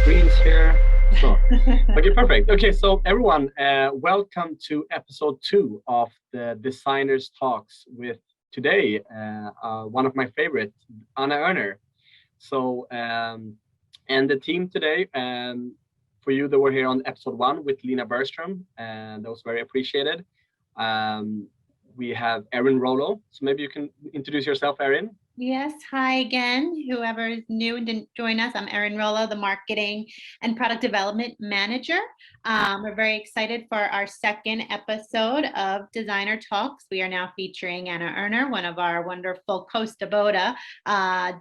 screens here. So, okay, perfect. Okay, so everyone, welcome to episode 2 of the Designers Talks with today, one of my favorite, Anna Ehrner. So, and the team today, for you that were here on episode 1 with Lina Bergström, and that was very appreciated. We have Erin Rollo. So maybe you can introduce yourself, Erin. Yes, hi again. Whoever is new and didn't join us, I'm Erin Rollo, the Marketing and Product Development Manager. We're very excited for our second episode of Designer Talks. We are now featuring Anna Ehrner, one of our wonderful Costa Boda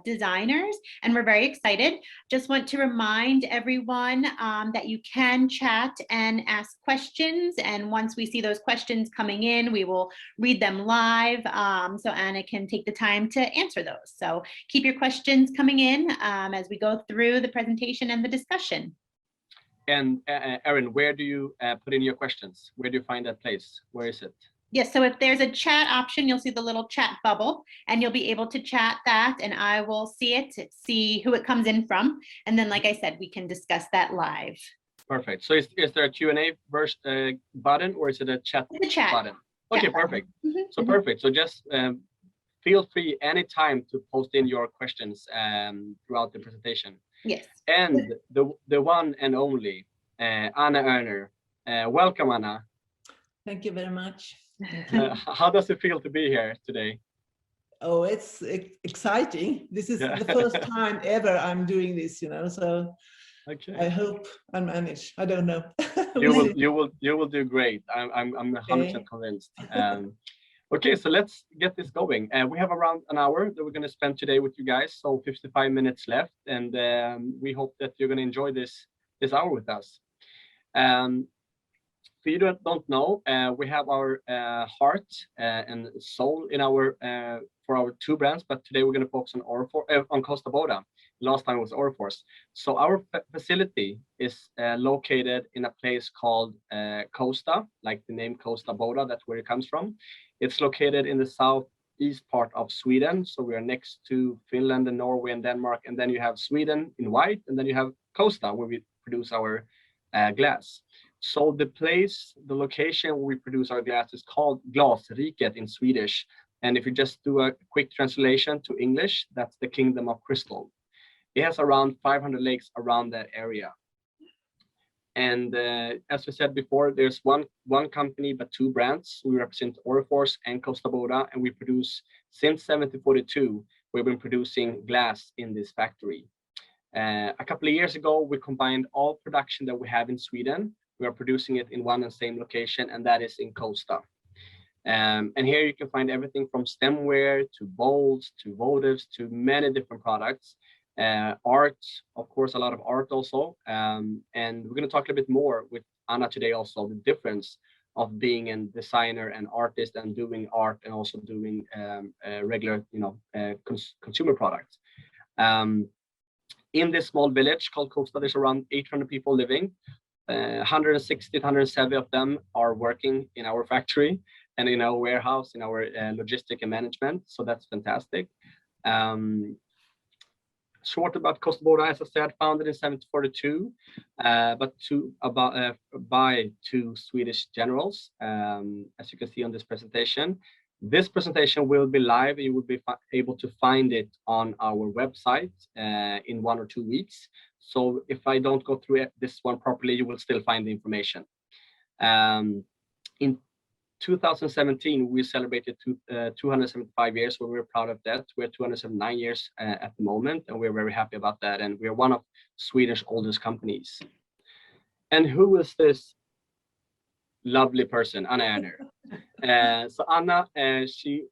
designers, and we're very excited. Just want to remind everyone that you can chat and ask questions, and once we see those questions coming in, we will read them live so Anna can take the time to answer those. So keep your questions coming in as we go through the presentation and the discussion. And Erin, where do you put in your questions? Where do you find that place? Where is it? Yes, so if there's a chat option, you'll see the little chat bubble, and you'll be able to chat that, and I will see it, see who it comes in from. And then, like I said, we can discuss that live. Perfect. So is there a Q&A button, or is it a chat button? Okay, chat perfect. So perfect. So just feel free anytime to post in your questions throughout the presentation. Yes. And the one and only Anna Ehrner. Welcome, Anna. Thank you very much. How does it feel to be here today? Oh, it's exciting. This is the first time ever I'm doing this, so okay. I hope I manage. I don't know. You will do great. I'm 100% convinced. Okay, so let's get this going. We have around an hour that we're going to spend today with you guys, so 55 minutes left, and we hope that you're going to enjoy this hour with us. For you that don't know, we have our heart and soul in our for our 2 brands, but today we're going to focus on Costa Boda. Last time was Orifors. So our facility is located in a place called Costa, like the name Costa Boda. That's where it comes from. It's located in the southeast part of Sweden. So we are next to Finland and Norway and Denmark. And then you have Sweden in white. And then you have Costa, where we produce our glass. So the location where we produce our glass is called Glasriket in Swedish. And if you just do a quick translation to English, that's the Kingdom of Crystal. It has around 500 lakes around that area. And as we said before, there's one company, but 2 brands. We represent Orifors and Costa Boda, and we produce since 1742. We've been producing glass in this factory. A couple of years ago, we combined all production that we have in Sweden. We are producing it in one and same location, and that is in Costa. And here you can find everything from stemware to bowls to votives to many different products. Art, of course, a lot of art also. And we're going to talk a little bit more with Anna today also, the difference of being a designer and artist and doing art and also doing regular, consumer products. In this small village called Costa, there's around 800 people living. 160 to 170 of them are working in our factory and in our warehouse, in our logistic and management. So that's fantastic. Short about Costa Boda, as I said, founded in 1742, but by 2 Swedish generals, as you can see on this presentation. This presentation will be live. You will be able to find it on our website in 1 or 2 weeks. So if I don't go through this one properly, you will still find the information. In 2017, we celebrated 275 years, so we're proud of that. We're 279 years at the moment, and we're very happy about that. And we're one of Sweden's oldest companies. And who is this lovely person, Anna Ehrner? So Anna, she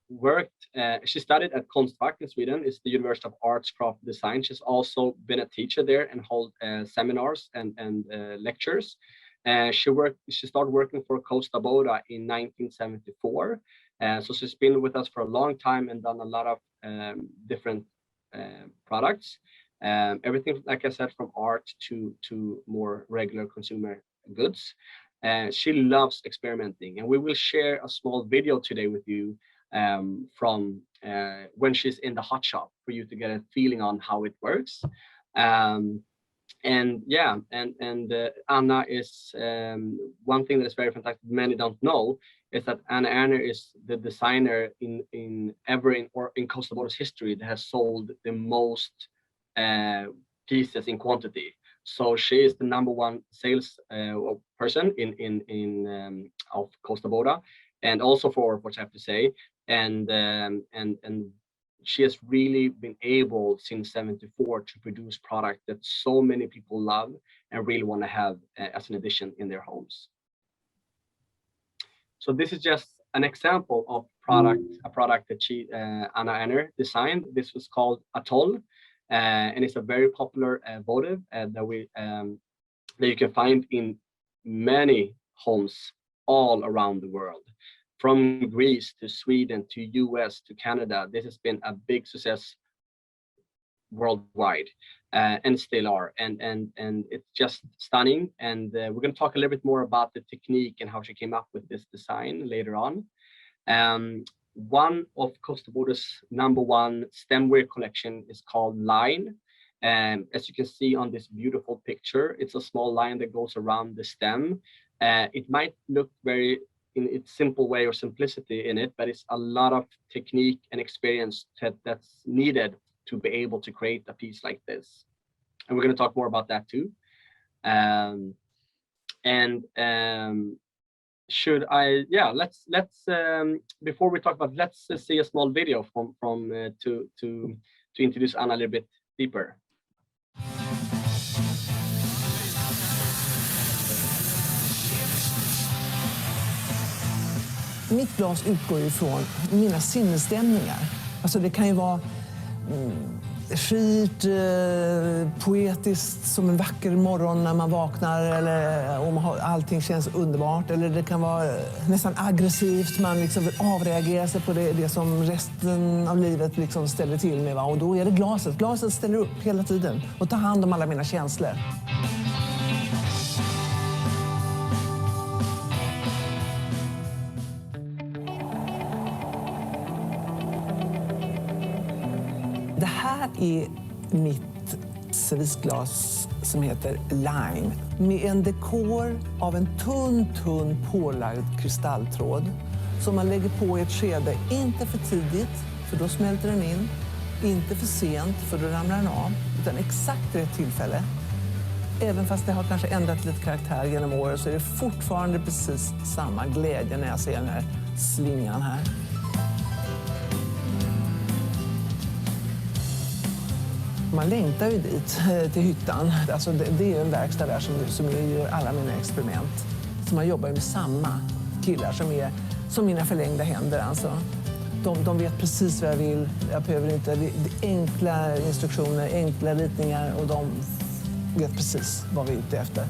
studied at Konstfack in Sweden. It's the University of Arts, Craft, Design. She's also been a teacher there and hold seminars and lectures. She started working for Costa Boda in 1974. So she's been with us for a long time and done a lot of different products. Everything, like I said, from art to more regular consumer goods. She loves experimenting, and we will share a small video today with you from when she's in the hot shop for you to get a feeling on how it works. And yeah, and Anna is one thing that is very fantastic. Many don't know is that Anna Ehrner is the designer in Costa Boda's history that has sold the most pieces in quantity. So she is the number one sales person in of Costa Boda, and also for what I have to say, and she has really been able since 74 to produce product that so many people love and really want to have as an addition in their homes. So this is just an example of a product that Anna Ehrner designed. This was called Atoll, and it's a very popular votive that you can find in many homes all around the world. From Greece to Sweden to US to Canada, this has been a big success worldwide, and still are. And it's just stunning. And we're going to talk a little bit more about the technique and how she came up with this design later on. One of Costa Boda's #1 stemware collection is called Line. And as you can see on this beautiful picture, it's a small line that goes around the stem. It might look very in its simple way or simplicity in it, but it's a lot of technique and experience that's needed to be able to create a piece like this. And we're going to talk more about that too. Should I, yeah, let's before we talk about, let's see a small video to introduce Anna a little bit deeper. Mitt glas utgår ifrån mina sinnesstämningar. Alltså det kan ju vara skirt, poetiskt som en vacker morgon när man vaknar, eller om allting känns underbart. Eller det kan vara nästan aggressivt, man liksom vill avreagera sig på det som resten av livet liksom ställer till med. Va? Och då är det glaset. Glaset ställer upp hela tiden och tar hand om alla mina känslor. Det här är mitt servisglas som heter Line, med en dekor av en tunn pålagd kristalltråd som man lägger på i ett skede, inte för tidigt för då smälter den in, inte för sent för då ramlar den av, utan exakt rätt tillfälle. Även fast det har kanske ändrat lite karaktär genom året så är det fortfarande precis samma glädje när jag ser den här slingan här. Man längtar ju dit, till hyttan. Alltså det är en verkstad där som gör alla mina experiment. Så man jobbar med samma killar som mina förlängda händer. Alltså. De vet precis vad jag vill. Jag behöver inte det enkla instruktioner, enkla ritningar, och de vet precis vad vi är ute efter.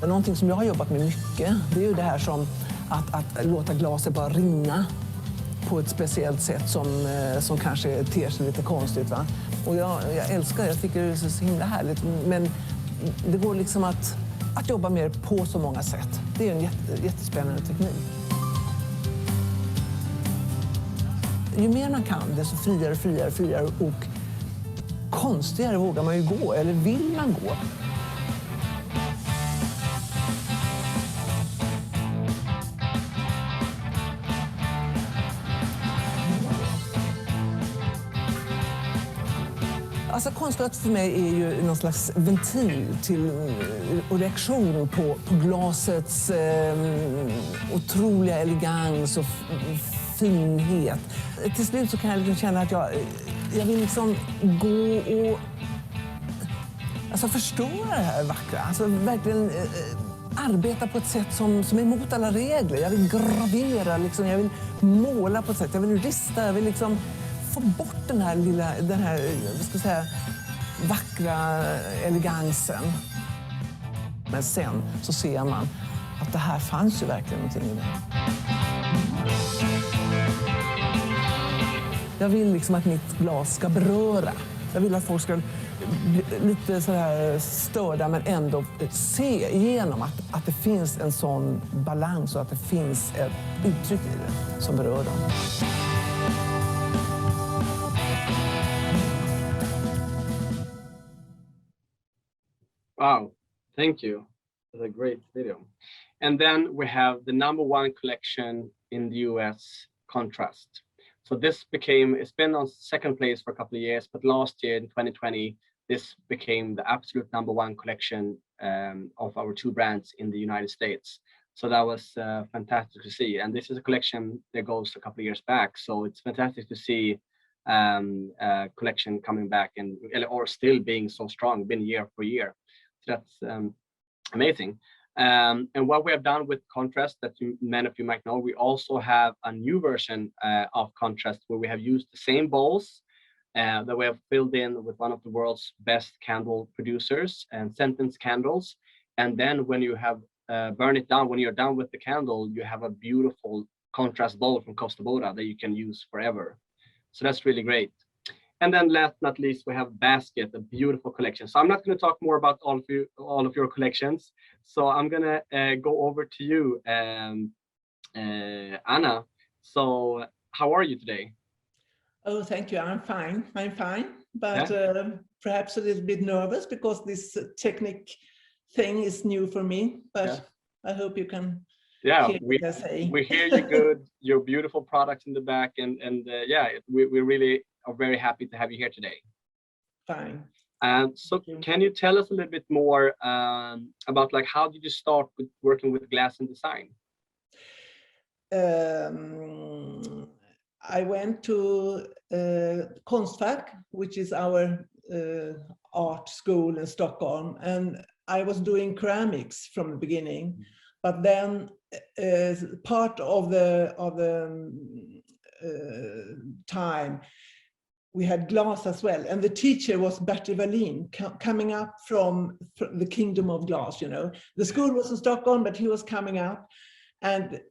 Någonting som jag har jobbat med mycket, det är ju det här som att låta glaset bara rinna på ett speciellt sätt som kanske ter sig lite konstigt. Va? Och jag älskar det, jag tycker det är så himla härligt. Men det går liksom att jobba med det på så många sätt. Det är en jättespännande teknik. Ju mer man kan, desto friare och konstigare vågar man ju gå, eller vill man gå. Alltså konstglas för mig är ju någon slags ventil till och reaktion på glasets otroliga elegans och finhet. Till slut så kan jag liksom känna att jag vill liksom gå och alltså förstora det här vackra. Alltså verkligen arbeta på ett sätt som är emot alla regler. Jag vill gravera, liksom, jag vill måla på ett sätt, jag vill rista, jag vill liksom få bort den här vad ska jag säga, vackra elegansen. Men sen så ser man att det här fanns ju verkligen någonting i det. Jag vill liksom att mitt glas ska beröra. Jag vill att folk ska bli lite så här störda, men ändå se igenom att det finns en sån balans och att det finns ett uttryck i det som berör dem. Wow, thank you. That's a great video. And then we have the #1 collection in the US, Contrast. So this became, it's been on second place for a couple of years, but last year in 2020, this became the absolute #1 collection of our two brands in the United States. So that was fantastic to see. And this is a collection that goes a couple of years back. So it's fantastic to see collection coming back and or still being so strong, been year for year. So that's amazing. And what we have done with Contrast, that many of you might know, we also have a new version of Contrast where we have used the same bowls that we have filled in with one of the world's best candle producers and scented candles. And then when you have burn it down, when you're done with the candle, you have a beautiful Contrast bowl from Kosta Boda that you can use forever. So that's really great. And then last but not least, we have Basket, a beautiful collection. So I'm not going to talk more about all of your collections. So I'm going to go over to you, Anna. So how are you today? Oh, thank you. I'm fine. I'm fine. But yeah. Perhaps a little bit nervous because this technique thing is new for me. But yeah. I hope you can hear what I say. We hear you good. Your beautiful products in the back. And yeah, we really are very happy to have you here today. Fine. So can you tell us a little bit more about like how did you start with working with glass and design? I went to Konstfack, which is our art school in Stockholm, and I was doing ceramics from the beginning. But then part of the time we had glass as well, and the teacher was Bertil Wallin, coming up from the kingdom of glass. You know, the school was in Stockholm, but he was coming up, and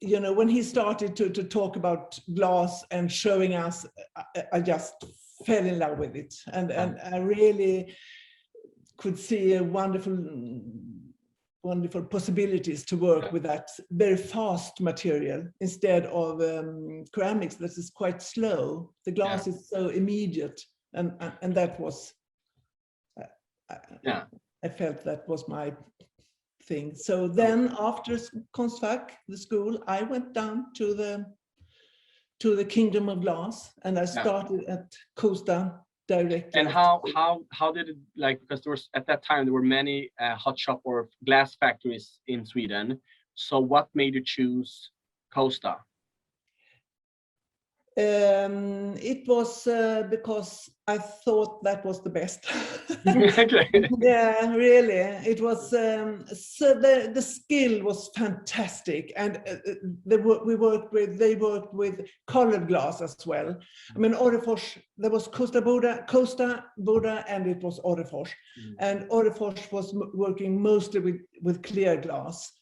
you know, when he started to talk about glass and showing us, I just fell in love with it, and I really could see a wonderful possibilities to work with that very fast material instead of ceramics that is quite slow. The glass is so immediate, and that was I felt that was my thing. So then after Konstfack, the school, I went down to the kingdom of glass, and I started at Kosta directly. And how did it, like, because there was at that time there were many hot shop or glass factories in Sweden. So what made you choose Kosta? It was because I thought that was the best. Okay. Yeah, really. It was so the skill was fantastic, and they worked with colored glass as well. I mean, Orrefors, there was Kosta Boda, and it was Orrefors, and Orrefors was working mostly with clear glass,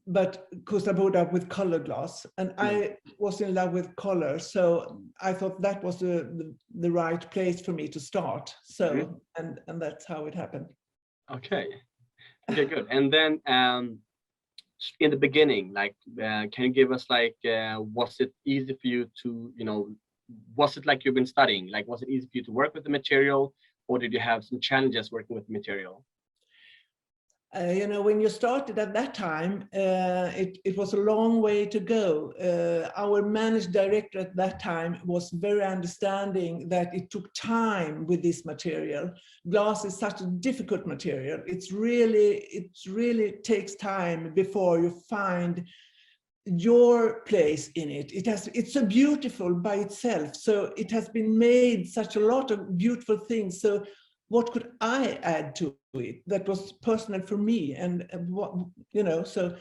but Kosta Boda with color glass, and I was in love with color, so I thought that was the right place for me to start. So and that's how it happened. Okay, good. And then in the beginning, like, can you give us like, was it easy for you to, you know, was it like you've been studying? Like, was it easy for you to work with the material, or did you have some challenges working with the material? You know, when you started at that time, it was a long way to go. Our managed director at that time was very understanding that it took time with this material. Glass is such a difficult material. It really takes time before you find your place in it. It's so beautiful by itself. So it has been made such a lot of beautiful things. So what could I add to it that was personal for me? And what, you know, so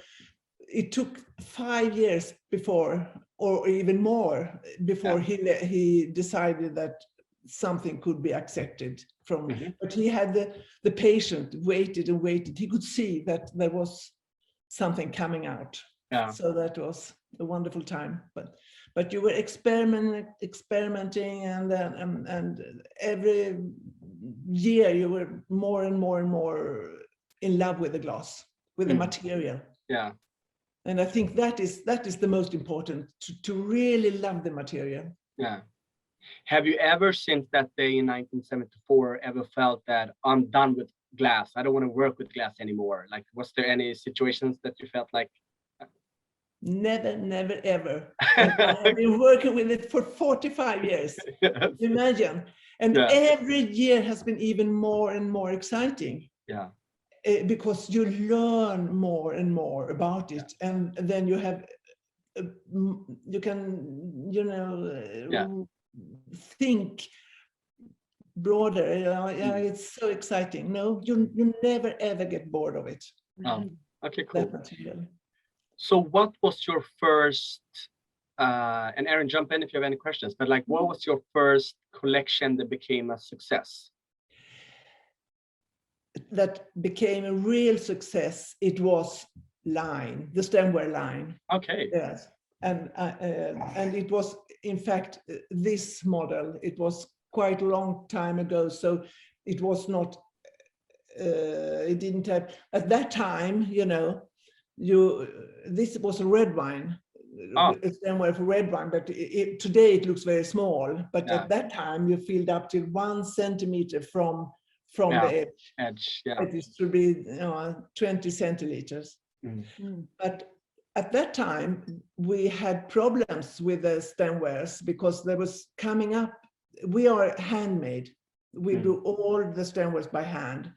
it took 5 years before, or even more, before he decided that something could be accepted from. But he had the patient waited and waited. He could see that there was something coming out. So that was a wonderful time. But you were experimenting, and every year you were more and more and more in love with the glass, with the material. Yeah. And I think that is the most important, to really love the material. Yeah. Have you ever, since that day in 1974, ever felt that I'm done with glass. I don't want to work with glass anymore. Like, was there any situations that you felt like? Never, never, ever. And I have been working with it for 45 years. Yes. Imagine. And Yeah. every year has been even more and more exciting. Yeah. Because you learn more and more about it. And then you have, you can, you know, think broader. Yeah, it's so exciting. No, you never ever get bored of it. Oh, okay, cool. That material. So what was your first, and Erin, jump in if you have any questions, but like, what was your first collection that became a success? That became a real success. It was line, the stemware line. Okay. Yes, and it was, in fact, this model. It was quite a long time ago, so it was not. It didn't have at that time. You know, this was a red wine. It's stemware for red wine, but today it looks very small. But at that time, you filled up to 1 centimeter from the edge. Yeah. It should be 20 centiliters. But at that time, we had problems with the stemwares because there was coming up. We are handmade. We do all the stemwares by hand.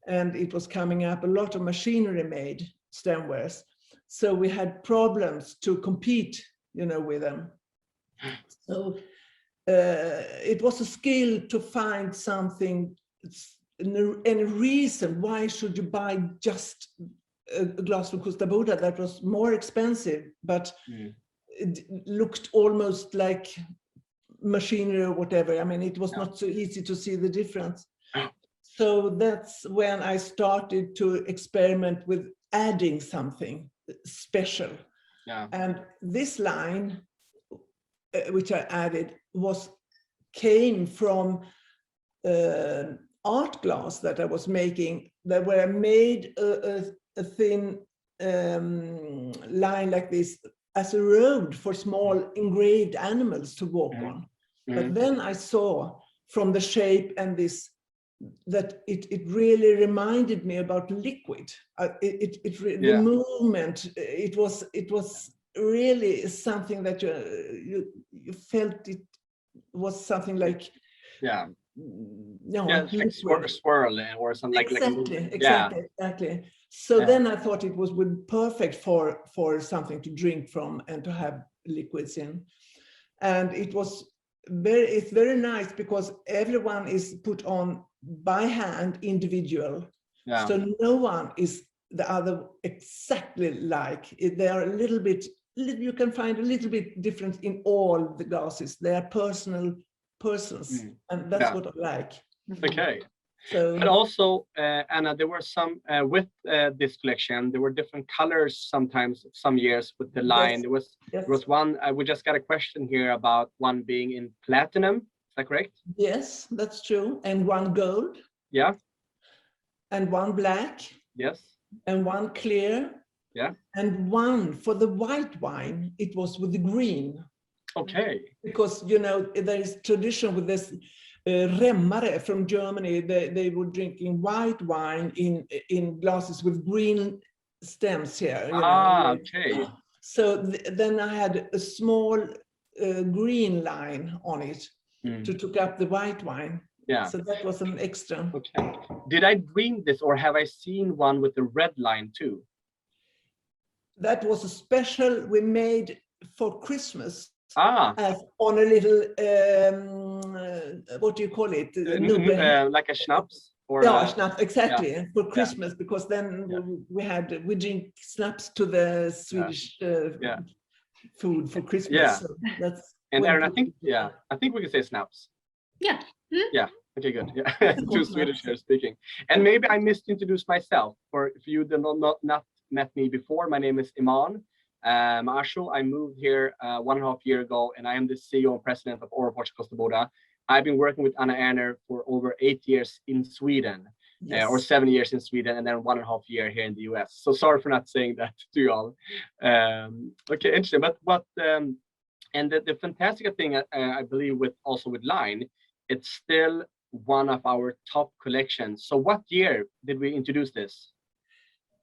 And it was coming up a lot of machinery made stemwares. So we had problems to compete, you know, with them. So it was a skill to find something, any reason why should you buy just a glass from Costa Boda that was more expensive, but it looked almost like machinery or whatever. I mean, it was not so easy to see the difference. So that's when I started to experiment with adding something special. And this line, which I added, came from art glass that I was making, that were made a thin line like this as a road for small engraved animals to walk on. But then I saw from the shape and this that it really reminded me about liquid. The movement. It was really something that you felt it was something like like swirl or something exactly. So then I thought it would perfect for something to drink from and to have liquids in. And it's very nice because everyone is put on by hand, individual. So no one is the other exactly like. They are a little bit, you can find a little bit difference in all the glasses. They are persons, and that's what I like. Okay. So, but also, Anna, there were some with this collection. There were different colors sometimes. Some years with the line, there was one. We just got a question here about one being in platinum. Is that correct? Yes, that's true. And one gold. Yeah. And one black. Yes. And one clear. Yeah. And one for the white wine. It was with the green. Okay. Because there is tradition with this. Remmare from Germany, they were drinking white wine in glasses with green stems here. Okay. So then I had a small green line on it to took up the white wine. Yeah. So that was an extra. Okay. Did I dream this, or have I seen one with the red line too? That was a special we made for Christmas. As on a little, what do you call it? Like a schnapps? Or schnapps, exactly, for Christmas, because then we drink schnapps to the Swedish food for Christmas. Yeah. So that's and Erin, I think we can say snaps. Yeah. Yeah. Okay, good. Yeah. Two Swedish here speaking. And maybe I misintroduced myself. For if you did not met me before, my name is Iman. Marshall. I moved here 1.5 years ago, and I am the CEO and president of Originator Costa Boda. I've been working with Anna Ehrner for over 8 years in Sweden, or 7 years in Sweden, and then 1.5 years here in the US. So sorry for not saying that to you all. Okay, interesting. But and the fantastic thing I believe with line, it's still one of our top collections. So what year did we introduce this?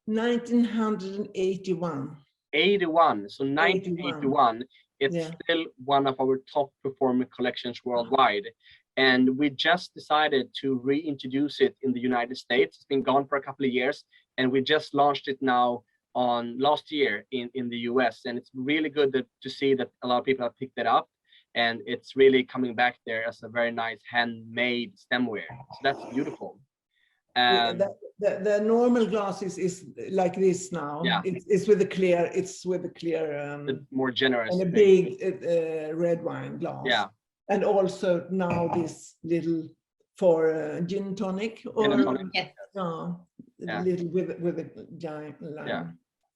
1981. 81. So 1981, it's Yeah. still one of our top performing collections worldwide. And we just decided to reintroduce it in the United States. It's been gone for a couple of years, and we just launched it now on last year in the US. And it's really good to see that a lot of people have picked it up, and it's really coming back there as a very nice handmade stemware. So that's beautiful. The normal glass is like this now. Yeah. It's with the clear. The more generous and a thing. big red wine glass. Yeah. And also now this little for gin tonic or Gin and tonic. Yes. a little with a giant lime. Yeah.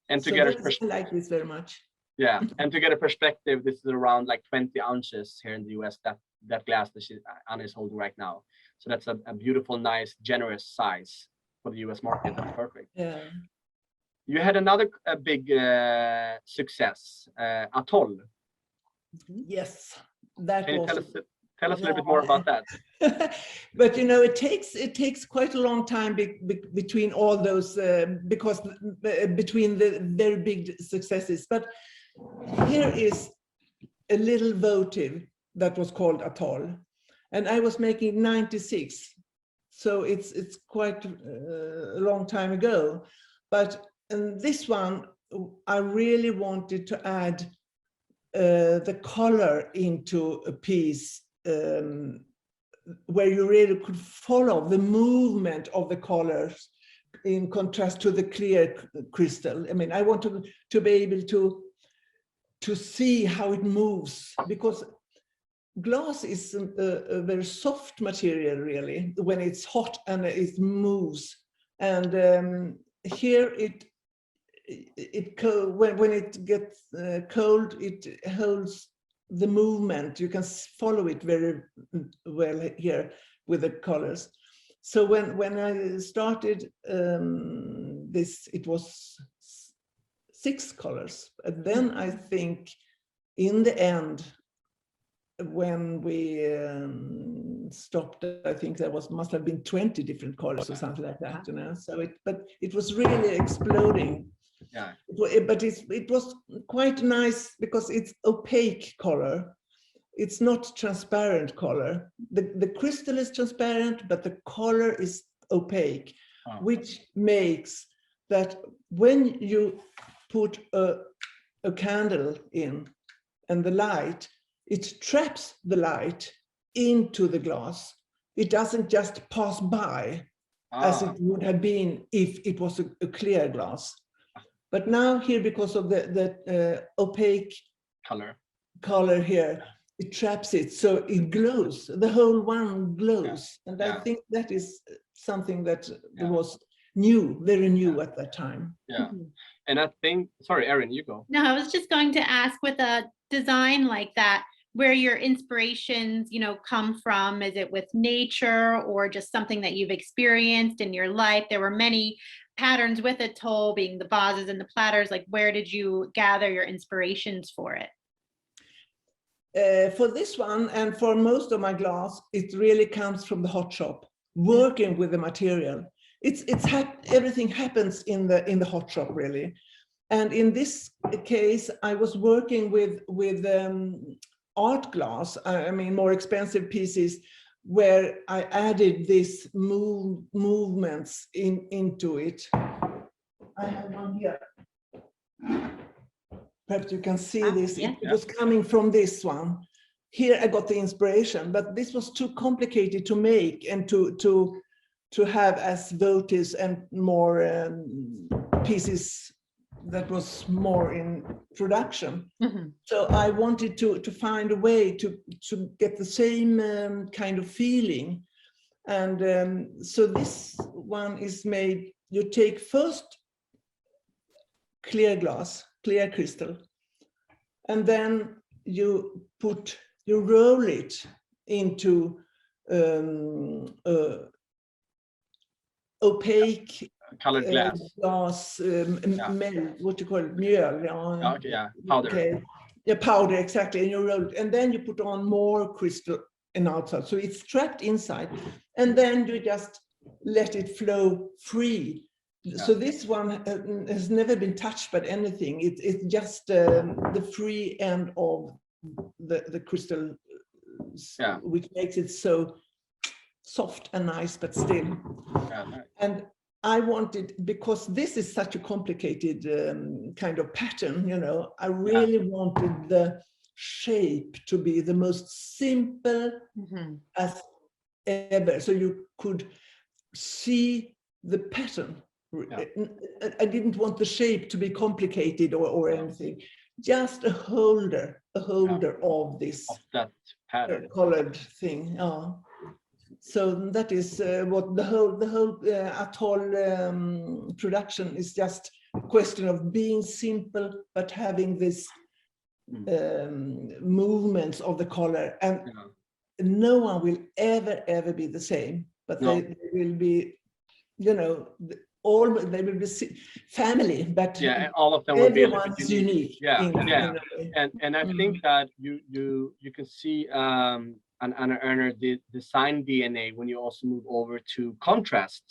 And to So get I like this very much. yeah, and to get a perspective, this is around like 20 ounces here in the US, that glass that Anna is holding right now. So that's a beautiful, nice, generous size for the US market. That's perfect. Yeah. You had another big success, Atoll. Yes, that Can you was. tell us a little bit more about that? But you know, it takes quite a long time between all those because between the very big successes. But here is a little votive that was called Atoll, and I was making 96, so it's quite a long time ago. But in this one, I really wanted to add the color into a piece where you really could follow the movement of the colors in contrast to the clear crystal. I mean, I want to be able to see how it moves, because glass is a very soft material, really, when it's hot and it moves. And here when it gets cold, it holds the movement. You can follow it very well here with the colors. So when I started this, it was 6 colors. And then I think in the end, when we stopped, I think there must have been 20 different colors or something like that, you know. So but it was really exploding. Yeah. But it was quite nice because it's opaque color. It's not transparent color. The crystal is transparent, but the color is opaque, which makes that when you put a candle in and the light, it traps the light into the glass. It doesn't just pass by as it would have been if it was a clear glass. But now here, because of the opaque color here, it traps it, so it glows. The whole one glows, and I think that is something that was new, very new at that time. Yeah, and I think, sorry, Erin, you go. No, I was just going to ask, with a design like that, where your inspirations, you know, come from. Is it with nature or just something that you've experienced in your life? There were many patterns with Atoll, being the vases and the platters. Like, where did you gather your inspirations for it? For this one and for most of my glass, it really comes from the hot shop, working with the material. Everything happens in the hot shop, really. And in this case, I was working with art glass, I mean more expensive pieces, where I added these movements into it. I have one here. Perhaps you can see this. Yeah. It was coming from this one. Here I got the inspiration, but this was too complicated to make and to have as votives and more pieces that was more in production. Mm-hmm. So I wanted to find a way to get the same kind of feeling. And so this one is made, you take first clear glass, clear crystal, and then you roll it into opaque colored glass. What you call it, mjöl. Okay, yeah, powder. Okay. Yeah, powder, exactly. And you roll it, and then you put on more crystal and outside. So it's trapped inside, and then you just let it flow free. So this one has never been touched by anything. It's just the free end of the crystal, which makes it so soft and nice, but still. And I wanted, because this is such a complicated kind of pattern, you know, I really wanted the shape to be the most simple as ever, so you could see the pattern. I didn't want the shape to be complicated or anything, just a holder of this that pattern, colored thing. So that is what the whole atoll production is, just a question of being simple but having this movements of the color, and no one will ever be the same, but they will be, you know, they will be family, but all of them will be everyone's unique. And I think that you can see an Anna Ehrner design DNA when you also move over to contrast.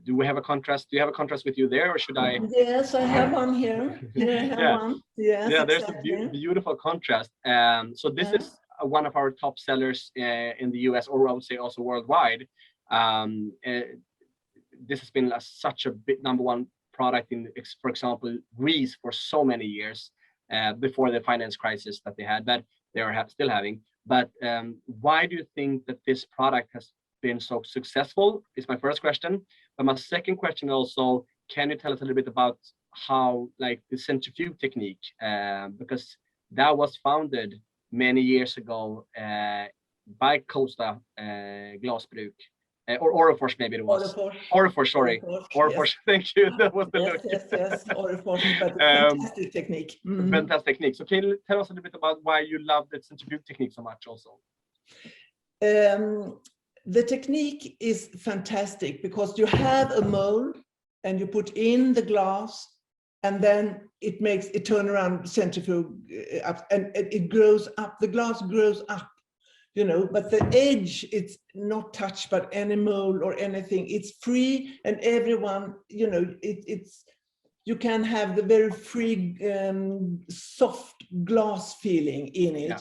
Do we have a contrast? Do you have a contrast with you there, or should I? Yes, I have one here. Here I have one. Yes, there's exactly. a beautiful contrast. So this is one of our top sellers in the US, or I would say also worldwide. This has been such a big #1 product in, for example, Greece for so many years before the finance crisis that they had, but they are still having. But why do you think that this product has been so successful is my first question. But my second question also, can you tell us a little bit about how, like, the centrifuge technique, because that was founded many years ago by Costa Glasbruk, or Orifors, maybe it was. Orifors, sorry. Orifors, thank you. That was the look. Yes, Orifors, but fantastic technique. Fantastic technique. So can you tell us a little bit about why you love the centrifuge technique so much also? The technique is fantastic because you have a mold and you put in the glass, and then it turn around centrifuge up, and it grows up. The glass grows up, you know, but the edge, it's not touched by any mold or anything. It's free, and everyone, you know, you can have the very free, soft glass feeling in it. Yeah.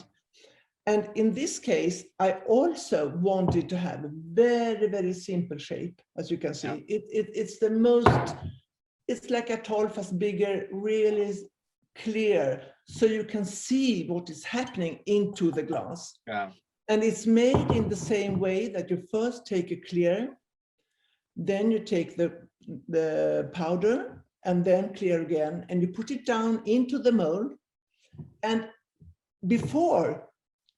And in this case, I also wanted to have a very, very simple shape, as you can see. Yeah. It's the most, it's like a tall, fast, bigger, really clear, so you can see what is happening into the glass. Yeah. And it's made in the same way that you first take a clear, then you take the powder, and then clear again, and you put it down into the mold. And before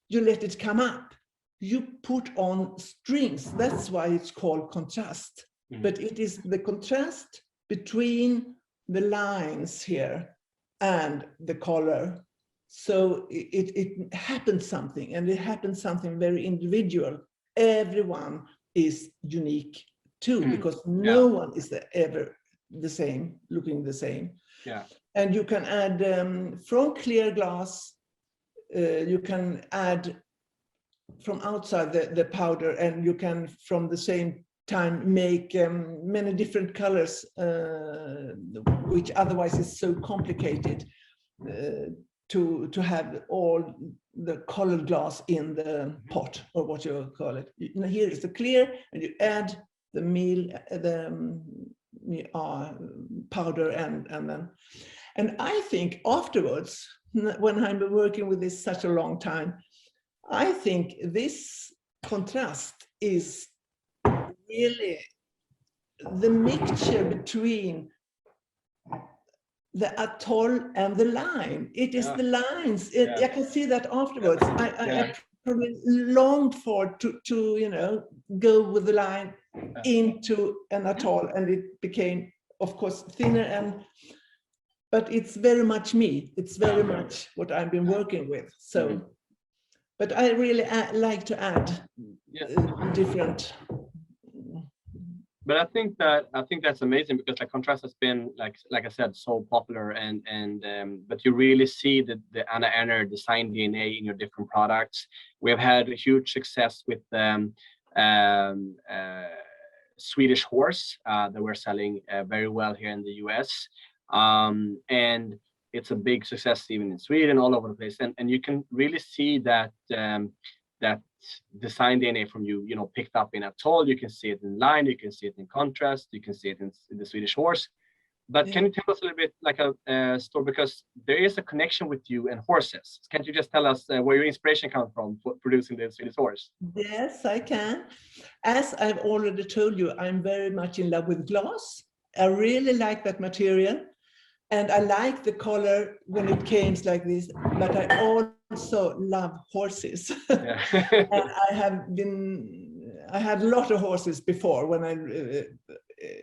you let it come up, you put on strings. That's why it's called contrast. Mm-hmm. But it is the contrast between the lines here and the color. So it happens something, and it happens something very individual. Everyone is unique too, because no one is ever the same, looking the same. Yeah. And you can add from clear glass, you can add from outside the powder, and you can from the same time make many different colors, which otherwise is so complicated to have all the colored glass in the pot, or what you call it. Here is the clear, and you add the meal, powder, and I think afterwards, when I'm working with this such a long time, I think this contrast is really the mixture between the atoll and the line. It is the lines. I can see that afterwards. I probably longed for to you know, go with the line into an atoll, and it became, of course, thinner, but it's very much me. It's very much what I've been working with. So, but I really like to add different But I think that's amazing because like contrast has been like I said so popular and but you really see the Anna Ehrner design DNA in your different products. We have had a huge success with um, uh, Swedish horse that we're selling very well here in the US, and it's a big success even in Sweden, all over the place, and you can really see that that design DNA from you know, picked up in Atoll. You can see it in line, you can see it in contrast, you can see it in the Swedish horse. But can you tell us a little bit like a story, because there is a connection with you and horses. Can't you just tell us where your inspiration comes from for producing the Swedish horse? Yes, I can. As I've already told you, I'm very much in love with glass. I really like that material. And I like the color when it came like this, but I also love horses. Yeah. And I had a lot of horses before when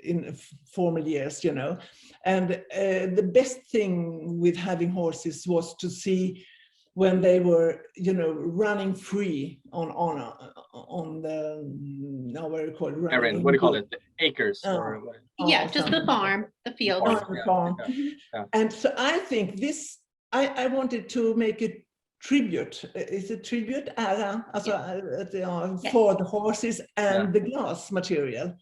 in former years, you know. And the best thing with having horses was to see when they were, you know, running free on the what do you call it? Erin, what do you call it? The acres or what? Yeah, just the farm, the field. On the farm. Yeah. And so I think this, I wanted to make a tribute. Is it tribute? For the horses and the glass material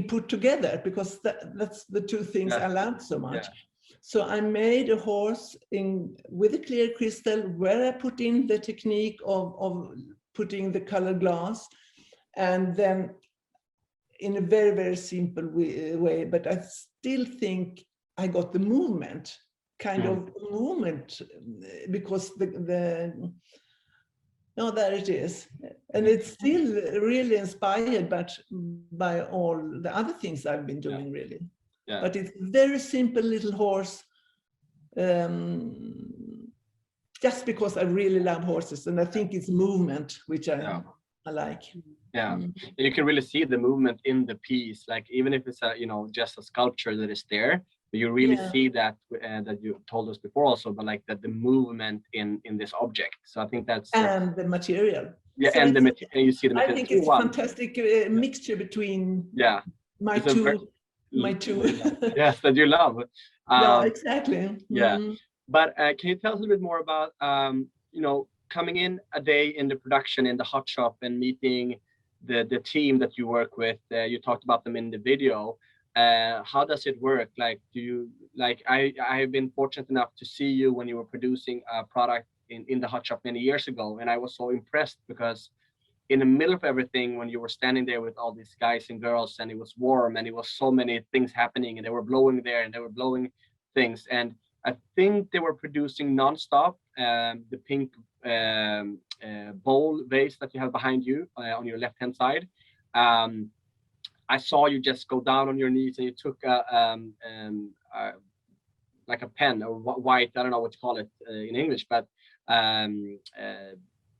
put together, because that's the two things I love so much. Yeah. So I made a horse with a clear crystal where I put in the technique of putting the colored glass, and then in a very, very simple way, but I still think I got the movement, kind of movement, because no, there it is. And it's still really inspired by all the other things I've been doing, really. Yeah. But it's a very simple little horse, just because I really love horses, and I think it's movement, which I like. Yeah, you can really see the movement in the piece, like even if it's a, you know, just a sculpture that is there, but you really see that that you told us before also, but like that the movement in this object. So I think that's and the material. Yeah, so and the material, and you see the I material. think it's a fantastic mixture between my two. Yes, that you love. Yeah, exactly. Yeah, but can you tell us a little bit more about you know, coming in a day in the production in the hot shop and meeting the team that you work with? You talked about them in the video. How does it work? Like, do you like? I have been fortunate enough to see you when you were producing a product in the hot shop many years ago, and I was so impressed because in the middle of everything, when you were standing there with all these guys and girls, and it was warm, and it was so many things happening, and they were blowing there, and they were blowing things, and I think they were producing nonstop. The pink bowl vase that you have behind you on your left-hand side. I saw you just go down on your knees, and you took like a pen or white, I don't know what to call it in English, but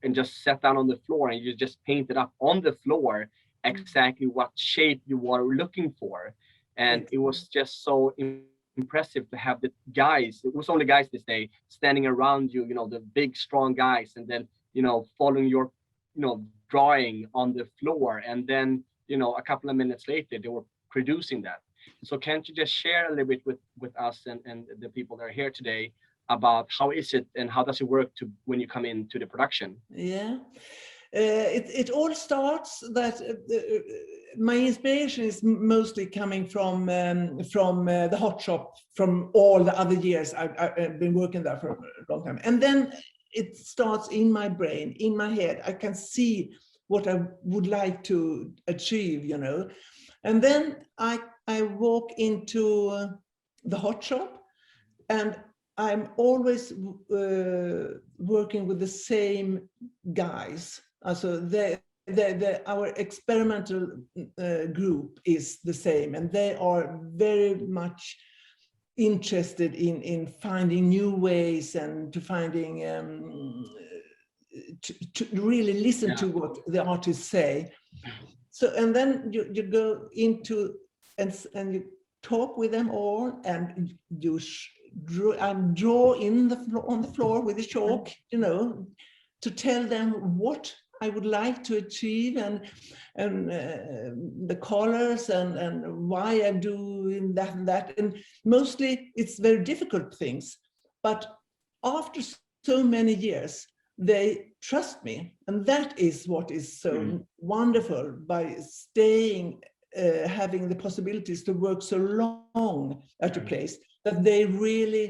and just sat down on the floor, and you just painted up on the floor exactly what shape you were looking for. And it was just so impressive to have the guys, it was only guys this day, standing around you, you know, the big strong guys, and then, you know, following your, you know, drawing on the floor, and then, you know, a couple of minutes later they were producing that. So can't you just share a little bit with us and the people that are here today about how is it and how does it work to when you come into the production? Yeah, it all starts that my inspiration is mostly coming from the hot shop, from all the other years I've been working there for a long time, and then it starts in my brain, in my head. I can see what I would like to achieve, you know, and then I walk into the hot shop, and I'm always working with the same guys. Also, our experimental group is the same, and they are very much interested in finding new ways and to finding to really listen to what the artists say. So, and then you go into and you talk with them all, and you draw in on the floor with the chalk, you know, to tell them what I would like to achieve, and the colors, and why I'm doing that and that. And mostly it's very difficult things. But after so many years, they trust me. And that is what is so wonderful, by staying, having the possibilities to work so long at a place, that they really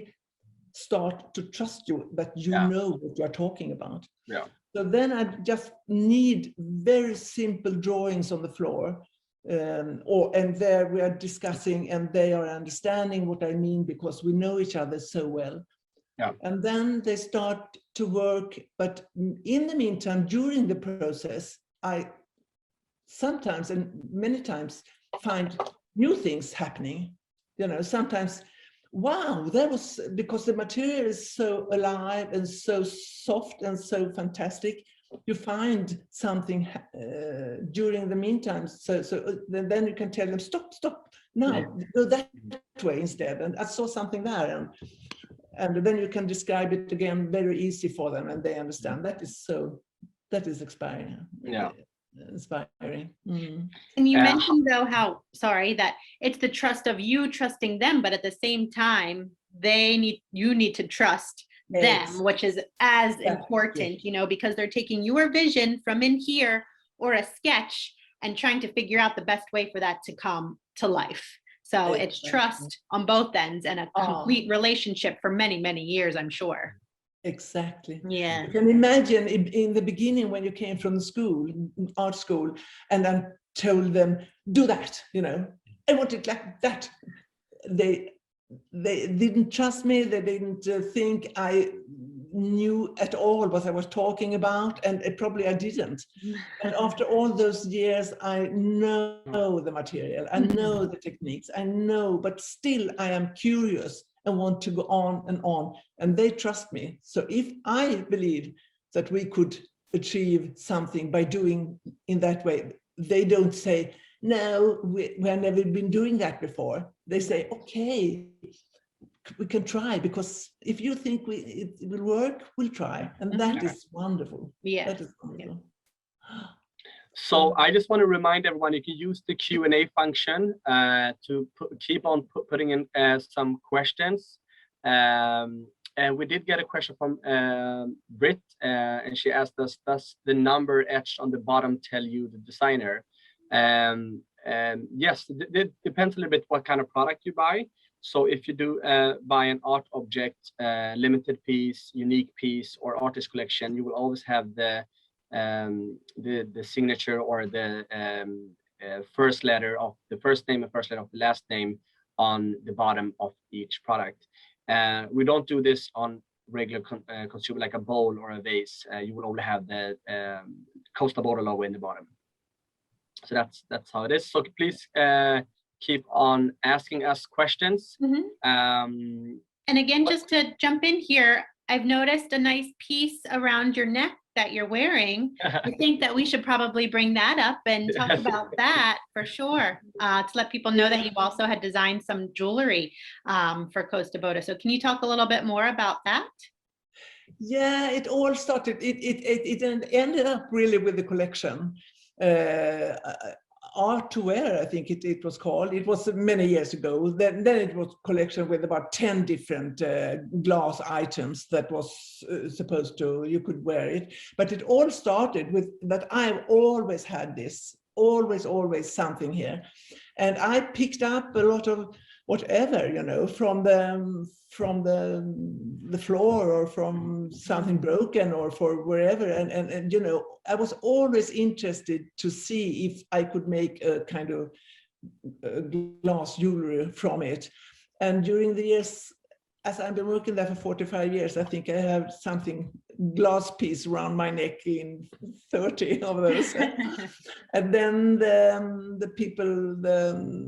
start to trust you, that you know what you are talking about. Yeah. So then I just need very simple drawings on the floor, and there we are discussing, and they are understanding what I mean, because we know each other so well. Yeah. And then they start to work. But in the meantime, during the process, I sometimes, and many times, find new things happening. You know, sometimes, wow, that was, because the material is so alive and so soft and so fantastic, you find something during the meantime. So then you can tell them, stop, now, go that way instead. And I saw something there. And then you can describe it again very easy for them, and they understand. That is inspiring. Yeah. Inspiring. Mm. And you mentioned though how, sorry, that it's the trust of you trusting them, but at the same time, you need to trust them, which is as important, you know, because they're taking your vision from in here or a sketch and trying to figure out the best way for that to come to life. So it's trust on both ends, and a complete relationship for many, many years, I'm sure. Exactly. Yeah. You can imagine in the beginning, when you came from the school, art school, and I told them, do that, you know, I want it like that. They didn't trust me. They didn't think I knew at all what I was talking about, and probably I didn't. And after all those years, I know the material, I know the techniques, I know, but still I am curious and want to go on, and they trust me. So if I believe that we could achieve something by doing in that way, they don't say, no, we have never been doing that before. They say, okay, we can try, because if you think it will work, we'll try. And that is wonderful. Yeah. That is wonderful. So I just want to remind everyone, you can use the Q&A function to keep on putting in some questions. And we did get a question from Britt, and she asked us, does the number etched on the bottom tell you the designer? And yes, it depends a little bit what kind of product you buy. So if you do buy an art object, limited piece, unique piece, or artist collection, you will always have the signature, or the first letter of the first name and first letter of the last name on the bottom of each product. We don't do this on regular consumer, like a bowl or a vase. You will only have the Costa Boda logo in the bottom. So that's how it is. So please keep on asking us questions. And again, just to jump in here, I've noticed a nice piece around your neck that you're wearing. I think that we should probably bring that up and talk about that for sure, to let people know that you've also had designed some jewelry for Costa Boda. So can you talk a little bit more about that? Yeah, it all started, it ended up really with the collection. Art to Wear, I think it was called. It was many years ago. Then it was a collection with about 10 different glass items that was supposed to, you could wear it. But it all started with that I've always had this, always something here. And I picked up a lot of whatever, you know, from the floor, or from something broken, or for wherever. And you know, I was always interested to see if I could make a kind of glass jewelry from it. And during the years, as I've been working there for 45 years, I think I have something glass piece around my neck in 30 of those. And then the people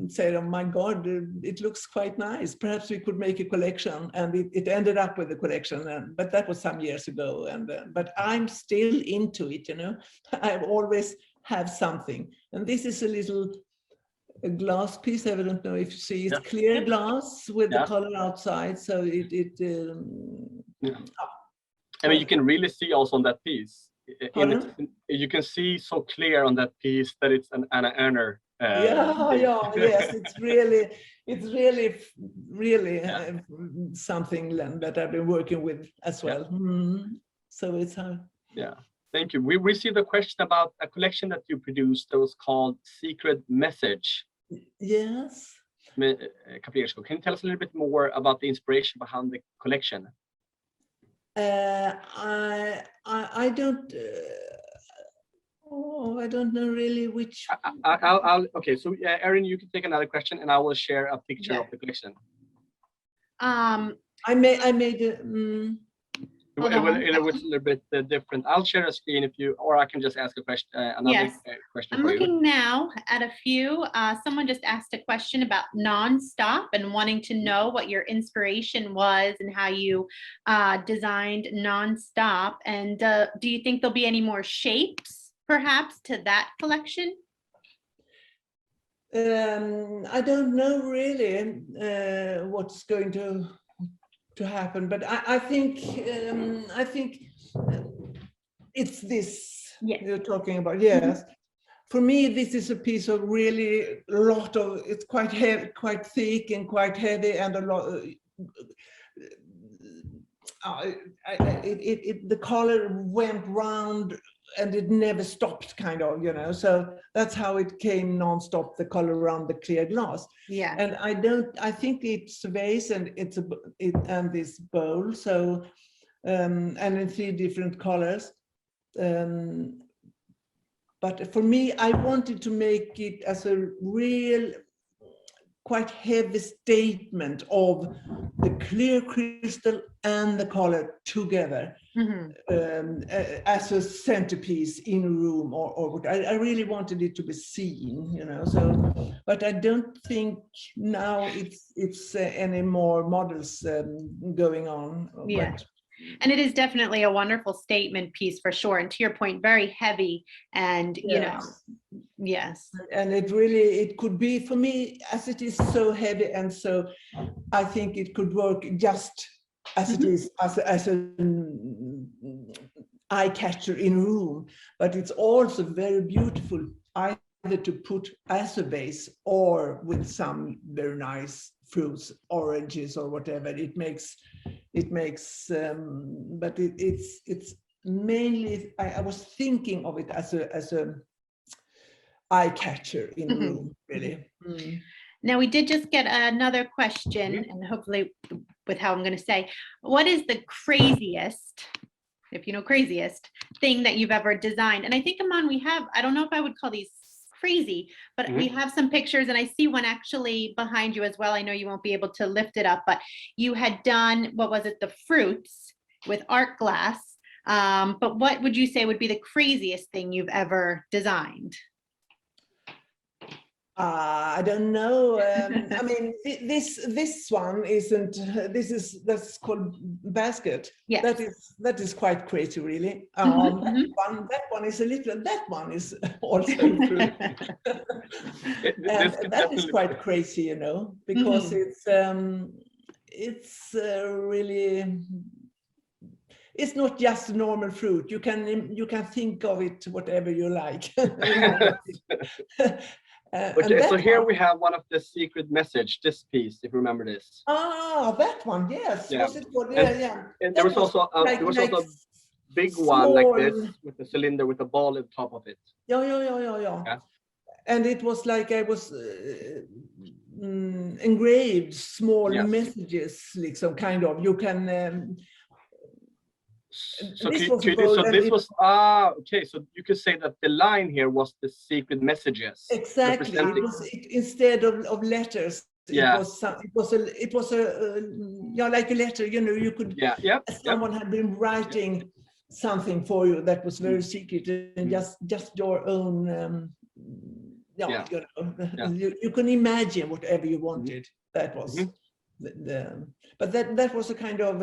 said, oh my God, it looks quite nice. Perhaps we could make a collection. And it ended up with a collection, but that was some years ago. But I'm still into it, you know. I always have something. And this is a little glass piece. I don't know if you see, it's clear glass with the color outside. So I mean, you can really see also on that piece. you can see so clear on that piece that it's an Anna Ehrner. Yes, it's really something that I've been working with as well. So it's Thank you. We received a question about a collection that you produced that was called Secret Message. Yes. A couple years ago. Can you tell us a little bit more about the inspiration behind the collection? I don't. I don't know really which. Okay, so Erin, you can take another question, and I will share a picture of the collection. I made. It was a little bit different. I'll share a screen or I can just ask a question. Another question. I'm looking now at a few. Someone just asked a question about non-stop and wanting to know what your inspiration was and how you designed non-stop. And do you think there'll be any more shapes, perhaps, to that collection? I don't know really what's going to happen, but I think it's this you're talking about. Yes, for me this is a piece of really lot of. It's quite heavy, quite thick, and quite heavy, and a lot. The color went round and it never stopped, kind of, so that's how it came non-stop, the color around the clear glass. And I think it's a vase, and and this bowl, so and in 3 different colors, but for me I wanted to make it as a real quite heavy statement of the clear crystal and the color together, as a centerpiece in a room, or what. I really wanted it to be seen, so, but I don't think now it's any more models going on. And it is definitely a wonderful statement piece for sure. And to your point, very heavy, and yes. And it could be, for me, as it is so heavy, and so I think it could work just as it is, as an eye catcher in a room, but it's also very beautiful either to put as a vase or with some very nice fruits, oranges or whatever. It makes but it's mainly, I was thinking of it as a eye catcher in a room, really. Now, we did just get another question, and hopefully with how I'm going to say, what is the craziest, if you know craziest, thing that you've ever designed? And I think, Aman, we have, I don't know if I would call these crazy, but we have some pictures, and I see one actually behind you as well. I know you won't be able to lift it up, but you had done, what was it, the fruits with art glass. But what would you say would be the craziest thing you've ever designed? I don't know. I mean, this one isn't. That's called basket. Yeah, that is quite crazy, really. That one is a little. That one is also true. That is quite crazy, because it's really. It's not just a normal fruit. You can think of it whatever you like. So here we have one of the secret message, this piece, if you remember this. That one, yes. Yeah. Was it called? And there was also a big one like this, with a cylinder with a ball at the top of it. Yeah. And it was like I was engraved small messages, like some kind of. You can. So this was okay. So you could say that the line here was the secret messages. Exactly. It was instead of letters. Yeah. It was a like a letter. You could. Someone had been writing something for you that was very secret, and just your own. You can imagine whatever you wanted. That was. But that was a kind of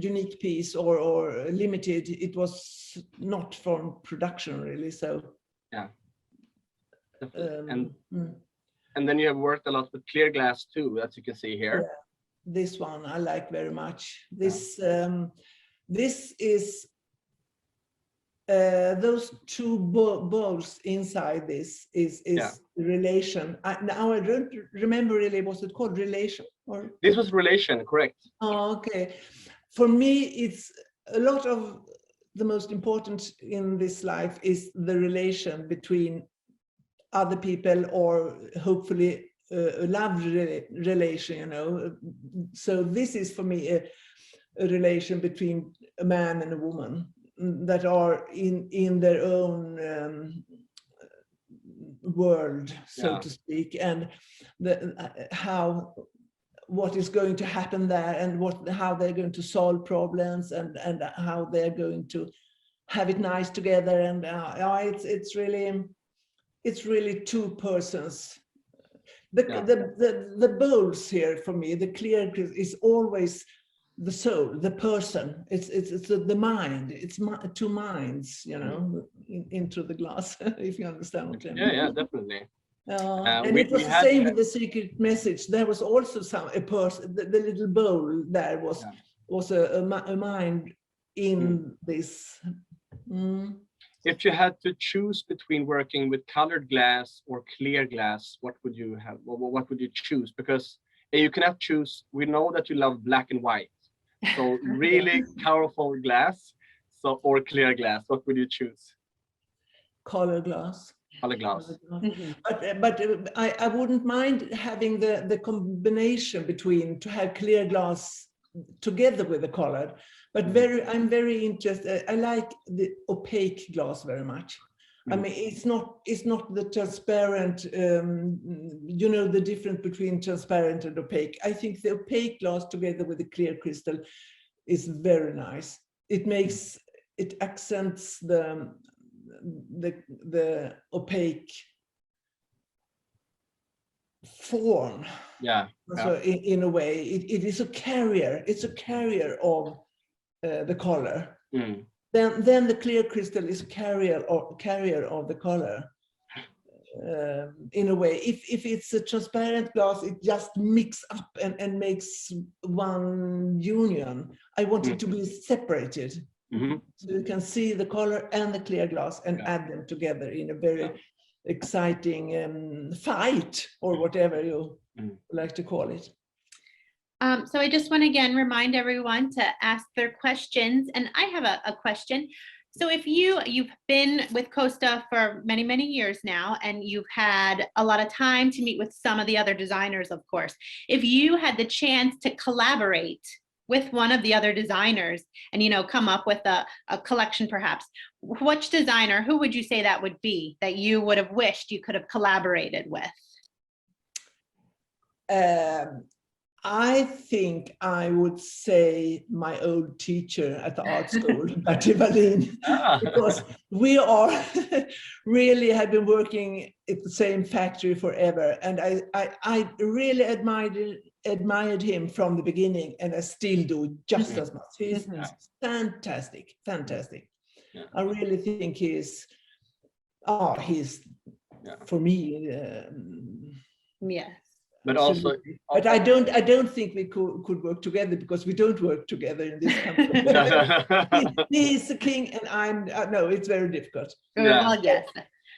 unique piece or limited. It was not from production, really. So and then you have worked a lot with clear glass too, as you can see here. This one I like very much. This is those two balls inside this is the relation. Now I don't remember really, was it called relation? Or This was relation, correct? oh, okay. For me, it's a lot of the most important in this life is the relation between other people, or hopefully a love relation, you know. So this is for me a relation between a man and a woman that are in their own world, so to speak, and what is going to happen there, and how they're going to solve problems, and how they're going to have it nice together. And it's really two persons. The bowls here for me, the clear is always the soul, the person. It's the mind. It's two minds, you know, into the glass. If you understand what I mean. Yeah, definitely. And it was the same with the secret message. There was also a person. The little bowl there was a mind in this. If you had to choose between working with colored glass or clear glass, what would you have? What would you choose? Because you cannot choose. We know that you love black and white, so really colorful glass, or clear glass. What would you choose? Color glass. Color glass. But I wouldn't mind having the combination between, to have clear glass together with the colored. But I'm very interested. I like the opaque glass very much. I mean, it's not the transparent, you know, the difference between transparent and opaque. I think the opaque glass together with the clear crystal is very nice. It accents the opaque form. So in a way, it is a carrier. It's a carrier of the color. Then the clear crystal is carrier of the color. In a way, if it's a transparent glass, it just mix up and makes one union. I want it to be separated, so you can see the color and the clear glass and add them together in a very exciting fight, or whatever you like to call it. So I just want to again remind everyone to ask their questions, and I have a question. So if you've been with Costa for many, many years now, and you've had a lot of time to meet with some of the other designers, of course, if you had the chance to collaborate with one of the other designers and, you know, come up with a collection perhaps, which designer, who would you say that would be, that you would have wished you could have collaborated with? I think I would say my old teacher at the art school, Bertie Wallin, because we are really had been working at the same factory forever, and I really admired him from the beginning, and I still do just as much. He's fantastic. Yeah. I really think he's for me. Yes. But also, but I don't think we could work together, because we don't work together in this company. He's the king, and I'm no. It's very difficult. Well, yes.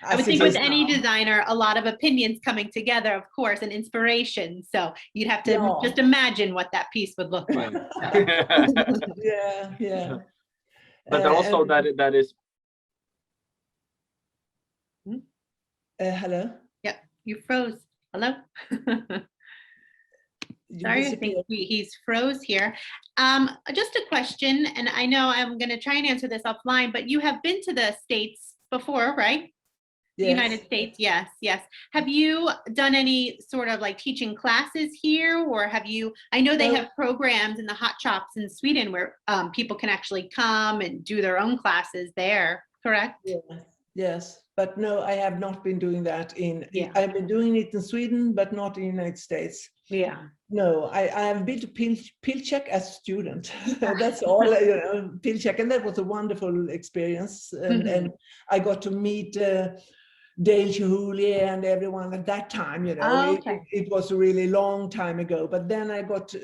I would think with any designer, a lot of opinions coming together, of course, and inspiration. So you'd have to just imagine what that piece would look like. Yeah. But also that is. Hello. Yeah, you froze. Hello. Sorry, I think he's froze here. Just a question, and I know I'm going to try and answer this offline, but you have been to the States before, right? Yes. The United States, yes. Have you done any sort of like teaching classes here, or have you? I know they have programs in the hot shops in Sweden where people can actually come and do their own classes there, correct? Yes. But no, I have not been doing that I've been doing it in Sweden, but not in the United States. Yeah. No, I have been to Pilcheck as a student. That's all, you know, Pilcheck, and that was a wonderful experience. And I got to meet Dale Chihuly and everyone at that time, you know. Oh, okay. It was a really long time ago. But then I got to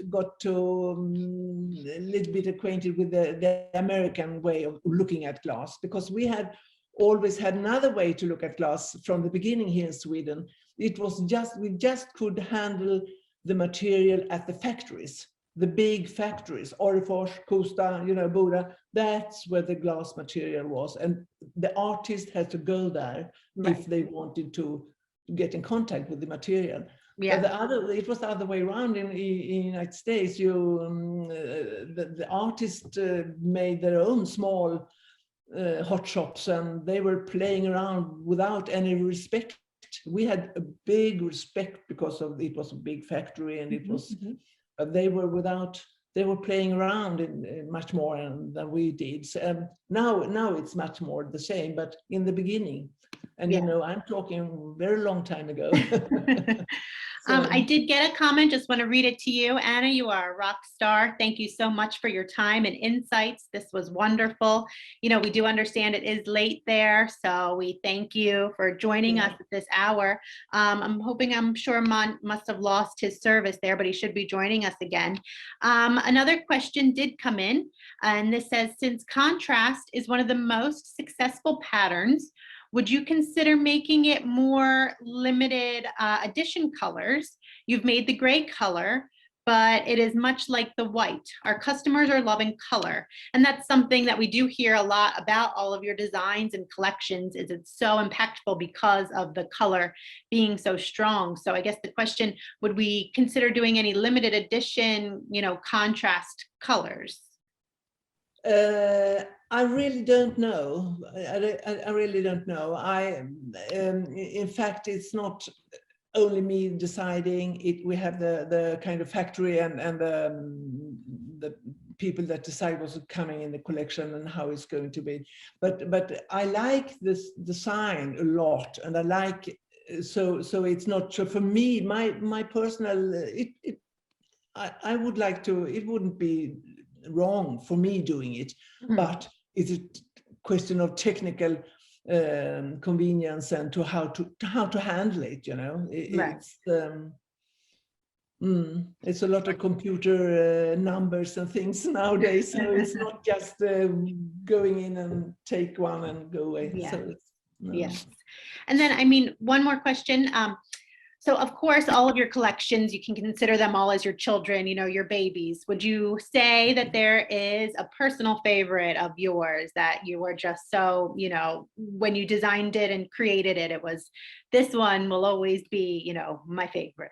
a little bit acquainted with the American way of looking at glass, because we had always had another way to look at glass from the beginning here in Sweden. It was we just could handle the material at the factories, the big factories, Orrefors, Kosta, you know, Boda. That's where the glass material was. And the artist had to go there if they wanted to get in contact with the material. Yeah. But it was the other way around in the United States. The artist made their own small hot shops, and they were playing around without any respect. We had a big respect because of it was a big factory, and it was, but they were playing around in much more than we did. So, now it's much more the same, but in the beginning, and you know, I'm talking very long time ago. I did get a comment, just want to read it to you. Anna, you are a rock star. Thank you so much for your time and insights. This was wonderful. You know, we do understand it is late there, so we thank you for joining us at this hour. I'm sure Mon must have lost his service there, but he should be joining us again. Another question did come in, and this says, since contrast is one of the most successful patterns, would you consider making it more limited edition colors? You've made the gray color, but it is much like the white. Our customers are loving color. And that's something that we do hear a lot about all of your designs and collections, is it's so impactful because of the color being so strong. So I guess the question, would we consider doing any limited edition, you know, contrast colors? I really don't know. I really don't know. In fact, it's not only me deciding it. We have the kind of factory and the people that decide what's coming in the collection and how it's going to be. But I like this design a lot, and I like so it's not so for me. My personal I would like to. It wouldn't be wrong for me doing it, but it's a question of technical convenience and to how to handle it, you know. It's a lot of computer numbers and things nowadays, so it's not just going in and take one and go away. So yes. And then, I mean, one more question. So of course, all of your collections, you can consider them all as your children, you know, your babies. Would you say that there is a personal favorite of yours that you were just so, you know, when you designed it and created it, it was, this one will always be, you know, my favorite?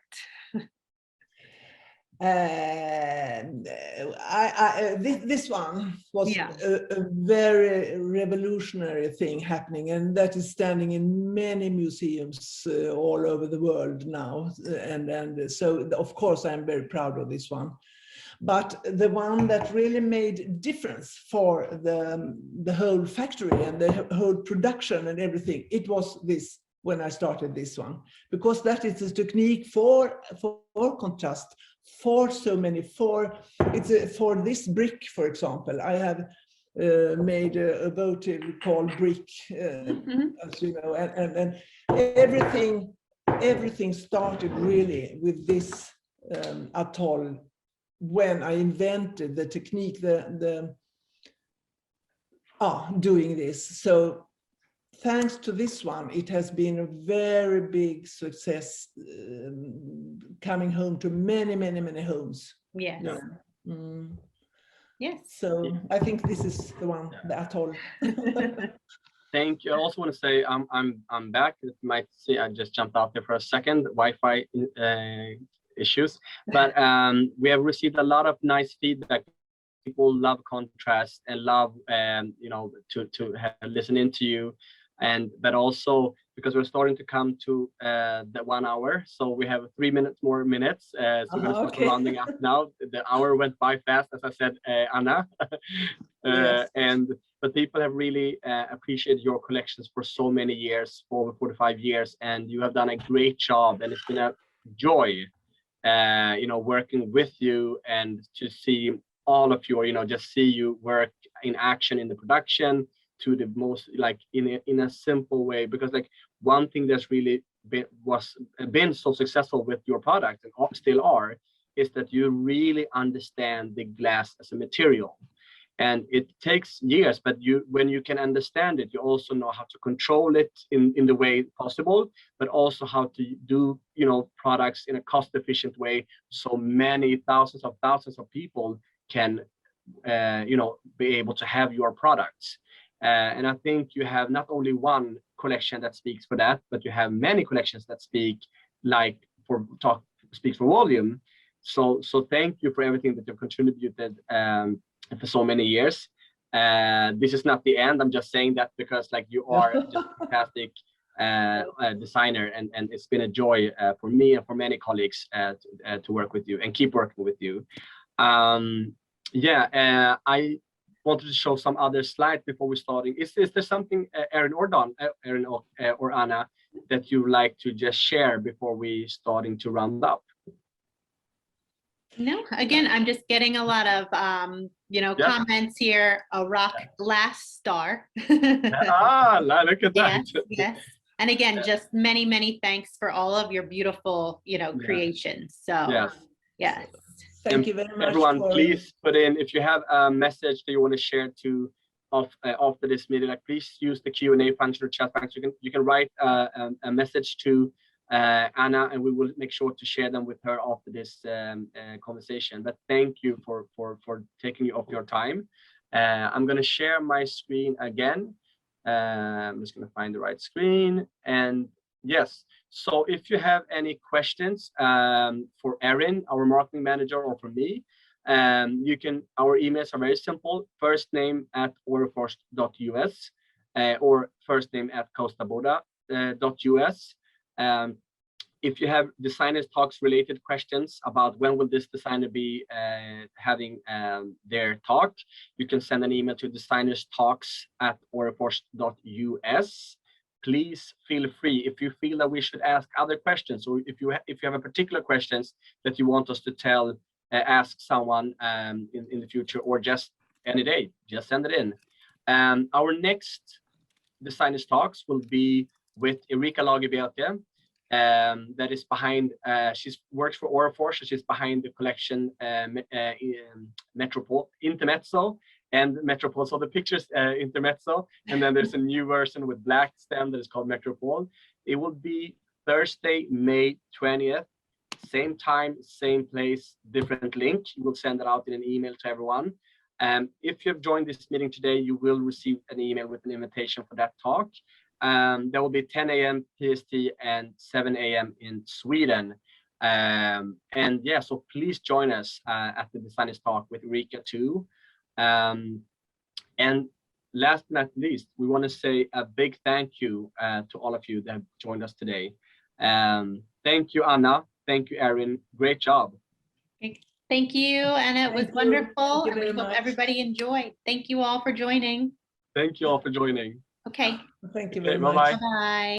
This one was a very revolutionary thing happening, and that is standing in many museums all over the world now. And so, of course, I'm very proud of this one. But the one that really made difference for the whole factory and the whole production and everything, it was this. When I started this one, because that is a technique for contrast, for so many, for this brick, for example. I have made a votive called brick, as you know, and everything started really with this atoll when I invented the technique, doing this. So thanks to this one, it has been a very big success, coming home to many, many, many homes. Yes. Yes. So I think this is the one, the atoll. Thank you. I also want to say I'm back. You might see I just jumped out there for a second. Wi-Fi issues, but we have received a lot of nice feedback. People love contrast and love you know, to listen into you. But also because we're starting to come to the 1 hour, so we have 3 more minutes. So we're going to start rounding up now. The hour went by fast, as I said, Anna. Yes. But people have really appreciated your collections for so many years, for over 45 years, and you have done a great job. And it's been a joy, you know, working with you and to see all of your, you know, just see you work in action in the production. to the most, like in a simple way, because like one thing that's really been so successful with your product and still are, is that you really understand the glass as a material. And it takes years, but when you can understand it, you also know how to control it in the way possible, but also how to do, you know, products in a cost efficient way, so many thousands of people can you know, be able to have your products. And I think you have not only one collection that speaks for that, but you have many collections that speak speaks for volume. So thank you for everything that you've contributed for so many years. This is not the end. I'm just saying that because like you are just a fantastic designer, and it's been a joy for me and for many colleagues to work with you and keep working with you. Yeah, I wanted to show some other slides before we starting. Is there something, Erin or Anna, that you like to just share before we starting to round up? No, again, I'm just getting a lot of, you know, comments here. A rock glass star. Look at that. Yes, yes. And again, just many, many thanks for all of your beautiful, you know, creations. So, yes. Thank you very much. Everyone, please put in, if you have a message that you want to share after this meeting, like please use the Q&A function or chat function. You can write a message to Anna, and we will make sure to share them with her after this conversation. But thank you for taking off your time. I'm going to share my screen again. I'm just going to find the right screen. And yes, so if you have any questions for Erin, our marketing manager, or for me, you can, our emails are very simple: first name at orifrost.us or first name at costaboda.us. If you have designers talks related questions about when will this designer be having their talk, you can send an email to designerstalks@orifrost.us. Please feel free, if you feel that we should ask other questions, or if you have a particular questions that you want us to ask someone in the future, or just any day, just send it in. Our next designers talks will be with Erika Lagerbielke, that is behind, she works for Orifrost, so she's behind the collection Metropole, Intermezzo, and Metropole. So the pictures Intermezzo, and then there's a new version with black stem that is called Metropole. It will be Thursday, May 20th, same time, same place, different link. We'll send it out in an email to everyone. If you have joined this meeting today, you will receive an email with an invitation for that talk. There will be 10 a.m. PST and 7 a.m. in Sweden. And yeah, so please join us at the designers talk with Erika too. And last but not least, we want to say a big thank you to all of you that have joined us today. Thank you, Anna. Thank you, Erin. Great job. Thank you, and it was wonderful. Thank you And we very hope much. everybody enjoyed. Thank you all for joining. Thank you all for joining. Okay. Thank you very Bye-bye. much. Bye-bye.